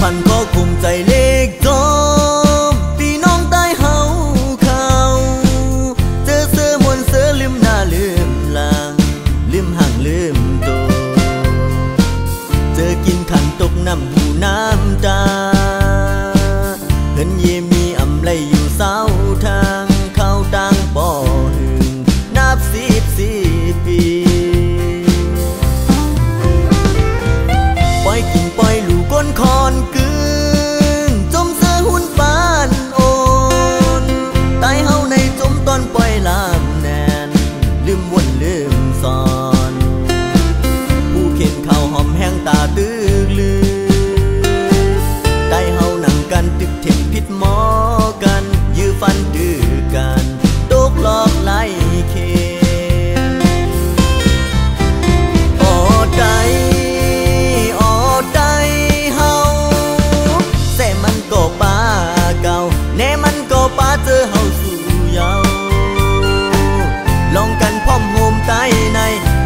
พันก็คุมใจเล็กจอมพี่น้องใต้เฮาเขาเจอเสือมวนเสือลืมหน้าลืมหลังลืมห่างลืมตัวเจอกินขันตกน้ำหูน้ำตาเหินเยมีอำไลอยู่เศร้าทางเข้าต่างบ่อหึงนับ14 ปีปล่อยกินปล่อยลูกก้นคอนกึ่งจมเสือหุ่นปานโอนตายเฮาในจมตอนปล่อยลามแนนลืมวนลืมสอนผู้เข็นเข้าหอมแห้งตาตึกลือตายเฮานั่งกันตึกเท็มพิษหมอกันยื้อฟันดื้อกันตกหลอกไล่เคนออใจออใจเฮาแส่มันก็ป้าเก่าแน่มันก็ป้าเจอเฮาสู่เยาลองกันพร้อมโฮมใต้ใน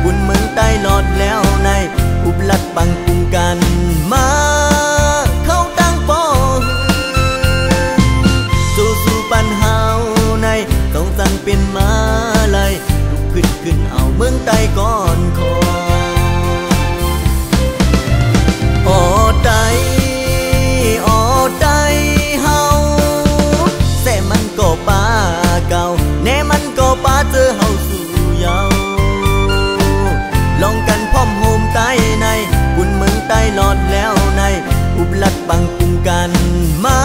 บุญเมืองใต้หลอดแล้วในอุบลัดบังกุงกันมาเข้าตั้งป้อสู่ปัญหาในต้องสั่งเป็นมาเลยลุกขึ้นเอาเมืองใต้ก่อนคอออใจออใจเฮาแส่มันก็ป้าเก่าแน่มันก็ป้าเจอเฮาสู่เยาลองกันพร้อมโฮมใต้ในบุญเมืองใต้หลอดแล้วในอุบลัดบังกุงกันมา